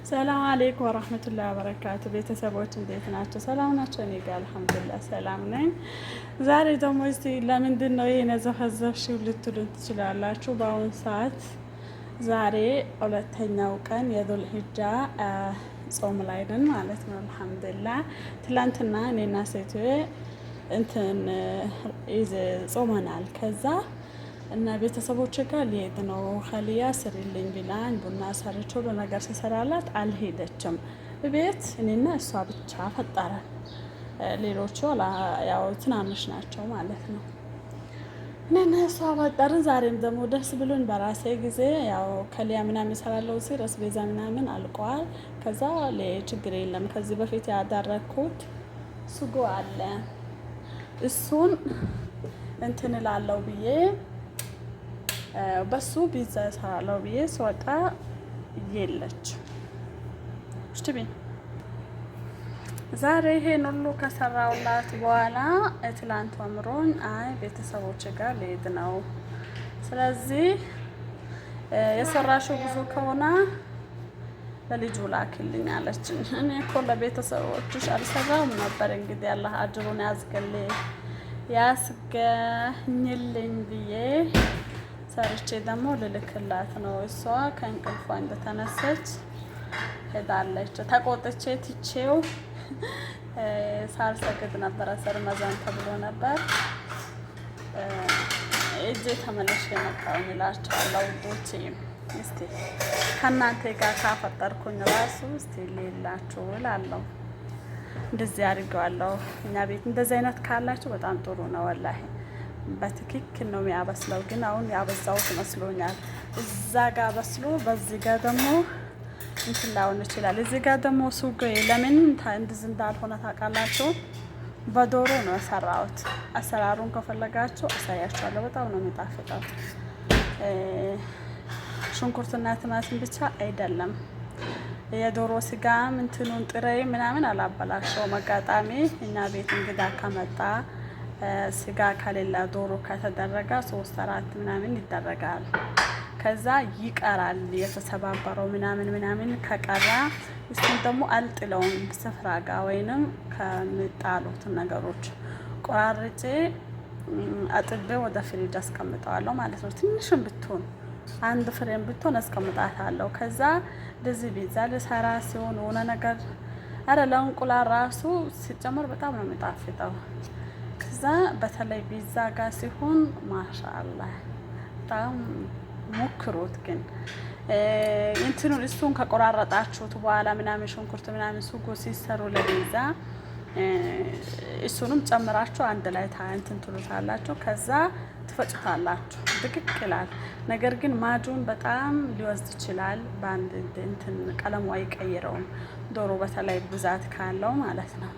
ሰላም አለይኩም ወራህመቱላሂ ወበረካቱ። ቤተሰቦች እንዴት ናቸው? ሰላም ናቸው? እኔ ጋር አልሐምዱሊላህ ሰላም ነኝ። ዛሬ ደግሞ እስቲ ለምንድን ነው ይሄን የዘፈዘፍሽው ልትሉን ትችላላችሁ። በአሁኑ ሰዓት ዛሬ ሁለተኛው ቀን የዙል ሂጃ ጾም ላይ ነን ማለት ነው። አልሐምዱሊላህ ትላንትና እኔና ሴት እንትን ጾመናል። ከዛ እና ቤተሰቦች ጋር ሊሄድ ነው ኸሊያ ስሪልኝ ቢላኝ ቡና ሰርቼ ሁሉ ነገር ሲሰራላት አልሄደችም። ቤት እኔና እሷ ብቻ ፈጠረን። ሌሎቹ ያው ትናንሽ ናቸው ማለት ነው። እኔና እሷ ፈጠርን። ዛሬም ደግሞ ደስ ብሎኝ በራሴ ጊዜ ያው ኸሊያ ምናምን ይሰራለው ሲል አስቤዛ ምናምን አልቋል። ከዛ ችግር የለም ከዚህ በፊት ያደረኩት ሱጎ አለ እሱን እንትን እላለሁ ብዬ በሱ ፒዛ እሰራለሁ ብዬ ስወጣ የለች እሽትቢ ዛሬ ይሄን ሁሉ ከሰራውላት በኋላ ትላንት አምሮኝ አይ ቤተሰቦች ጋር ልሄድ ነው። ስለዚህ የሰራሽው ብዙ ከሆነ ለልጁ ላክልኝ አለችኝ። እኔ እኮ ለቤተሰቦችሽ አልሰራውም ነበር። እንግዲህ አላህ አጅሩን ያስገኝልኝ ብዬ ሰርቼ ደግሞ ልልክላት ነው። እሷ ከእንቅልፏ እንደተነሰች ሄዳለች። ተቆጥቼ ትቼው ሳልሰግድ ነበር። አሰር መዛን ተብሎ ነበር እጄ ተመለሽ የመጣው እላቸዋለሁ። ውዶቼ እስቲ ከእናንተ ጋር ካፈጠርኩኝ ራሱ እስቲ ሌላችሁ እላለሁ። እንደዚህ አድርገዋለሁ። እኛ ቤት እንደዚህ አይነት ካላችሁ በጣም ጥሩ ነው ወላሂ። በትክክል ነው የሚያበስለው። ግን አሁን ያበዛውት መስሎኛል። እዛ ጋር በስሎ በዚህ ጋር ደግሞ እንትን ላይሆን ይችላል። እዚህ ጋር ደግሞ ሱጎ ለምን እንደዚህ እንዳልሆነ ታውቃላችሁ? በዶሮ ነው የሰራሁት። አሰራሩን ከፈለጋችሁ አሳያችኋለሁ። በጣም ነው የሚጣፍጠው። ሽንኩርትና ቲማቲም ብቻ አይደለም የዶሮ ስጋ እንትኑን ጥሬ ምናምን አላበላሸውም። አጋጣሚ እኛ ቤት እንግዳ ከመጣ ስጋ ከሌላ ዶሮ ከተደረገ 3-4 ምናምን ይደረጋል። ከዛ ይቀራል የተሰባበረው ምናምን ከቀራ እሱን ደግሞ አልጥለውም ስፍራ ጋር ወይንም ከሚጣሉት ነገሮች ቆራርጬ አጥቤ ወደ ፍሪጅ አስቀምጠዋለሁ ማለት ነው። ትንሽም ብትሆን አንድ ፍሬም ብትሆን አስቀምጣታለሁ። ከዛ እንደዚህ ቢዛ ልሰራ ሲሆን ሆነ ነገር ለእንቁላል ራሱ ሲጨመር በጣም ነው የሚጣፍጠው። ከዛ በተለይ ቢዛ ጋር ሲሆን ማሻአላህ በጣም ሞክሩት። ግን እንትኑን እሱን ከቆራረጣችሁት በኋላ ምናምን ሽንኩርት ምናምን ሱጎ ሲሰሩ ለቢዛ እሱንም ጨምራችሁ አንድ ላይ እንትን ትሉታላችሁ። ከዛ ትፈጭታላችሁ። ድቅቅ ይላል። ነገር ግን ማጁን በጣም ሊወስድ ይችላል። በአንድ እንትን ቀለሙ አይቀይረውም። ዶሮ በተለይ ብዛት ካለው ማለት ነው።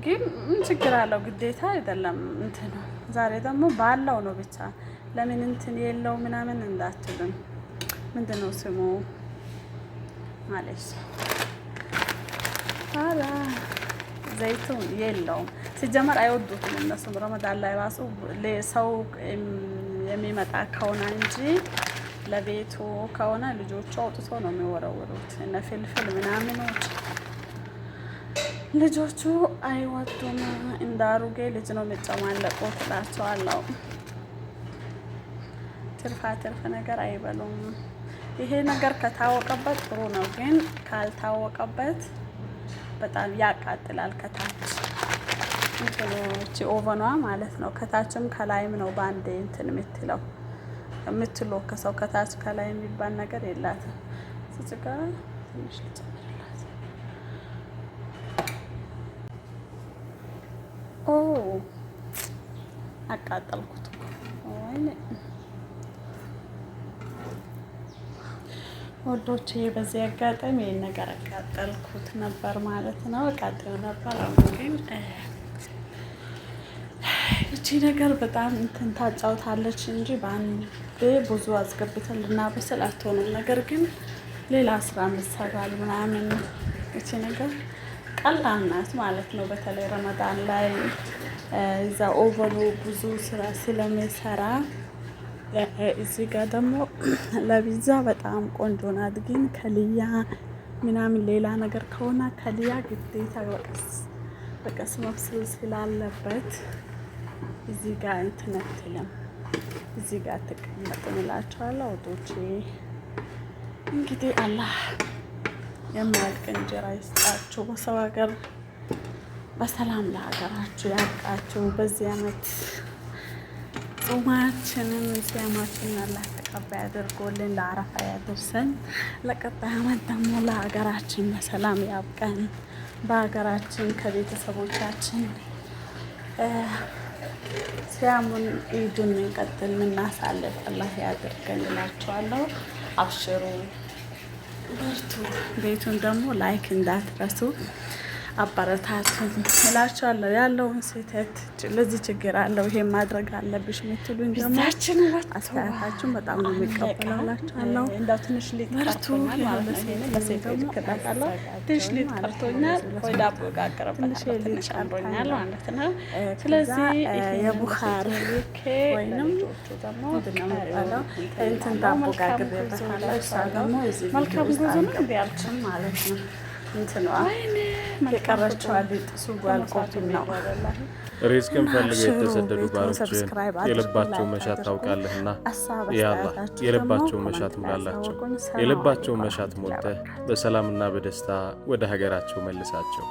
ግን ምን ችግር አለው? ግዴታ አይደለም እንትን ነው። ዛሬ ደግሞ ባለው ነው ብቻ ለምን እንትን የለው ምናምን እንዳትሉን። ምንድነው ስሙ ማለት አላ ዘይቱን የለውም ሲጀመር አይወዱትም እነሱም። ረመዳን ላይ ራሱ ሰው የሚመጣ ከሆነ እንጂ ለቤቱ ከሆነ ልጆቹ አውጥቶ ነው የሚወረውሩት። እነ ፍልፍል ምናምኖች ልጆቹ አይወዱም። እንዳሩጌ ልጅ ነው የሚጨማለቁት እላቸዋለሁ። ትርፍ ነገር አይበሉም። ይሄ ነገር ከታወቀበት ጥሩ ነው፣ ግን ካልታወቀበት በጣም ያቃጥላል። ከታች እንትኖች ኦቨኗ ማለት ነው። ከታችም ከላይም ነው በአንዴ እንትን የምትሎከሰው። ከታች ከላይ የሚባል ነገር የላትም። እዚህ ጋር ትንሽ ልጨምርላት። አቃጠልኩት ወይኔ ወዶቼ። በዚህ አጋጣሚ ይሄን ነገር አቃጠልኩት ነበር ማለት ነው። አቃጠል ነበር። አሁን ግን እቺ ነገር በጣም እንትን ታጫውታለች እንጂ በአንዴ ብዙ አስገብተን ልናበስል አትሆንም። ነገር ግን ሌላ ስራ ምሰራል ምናምን እቺ ነገር ቀላል ናት ማለት ነው። በተለይ ረመዳን ላይ እዛ ኦቨኑ ብዙ ስራ ስለሚሰራ እዚህ ጋር ደግሞ ለቢዛ በጣም ቆንጆ ናት። ግን ከልያ ምናምን ሌላ ነገር ከሆነ ከሊያ ግዴታ በቀስ መብሰል ስላለበት እዚህ ጋር እንትን አትልም፣ እዚህ ጋር ተቀመጥን እላችኋለሁ ውዶቼ። እንግዲህ አላህ የማያልቅ እንጀራ ይስጣችሁ። በሰው ሀገር በሰላም ለሀገራችሁ ያብቃችሁ። በዚህ አመት ጾማችንን ሲያማችንን አላህ ተቀባይ አድርጎልን ለአረፋ ያደርሰን። ለቀጣይ አመት ደግሞ ለሀገራችን በሰላም ያብቀን። በሀገራችን ከቤተሰቦቻችን ሲያሙን ኢዱን እንቀጥል ምናሳልፍ አላህ ያድርገን እላችኋለሁ። አብሽሩ በርቱ። ቤቱን ደግሞ ላይክ እንዳትረሱ አበረታቱን እላችኋለሁ። ያለውን ስህተት ለዚህ ችግር አለው ይሄ ማድረግ አለብሽ የምትሉኝ ደግሞ አስተያየታችሁን በጣም ነው የሚቀበላላችኋለሁ። እንዳው ትንሽ ሊጥ ቀርቶኛል ማለት ነው። ለሴቶች ከዳቃለሁ ትንሽ ሊጥ ቀርቶኛል። ወይ ዳቦ ጋገረበት ትንሽ ቀርቶኛል ማለት ነው። ስለዚህ የቡኻር ወይንም ደግሞ እንትን ዳቦ ጋግሬበታለሁ። እሷ ደግሞ እዚህ መልካም ጉዞ ነው ቢያልኩም ማለት ነው። እንትኗ የቀረችዋል ጥሱ ጓልቆብኝ ነው። ሪዝቅን ፈልገው የተሰደዱ ባሮችን የልባቸው መሻት ታውቃለህና ያአላህ የልባቸው መሻት ሙላላቸው። የልባቸው መሻት ሞልተህ በሰላምና በደስታ ወደ ሀገራቸው መልሳቸው።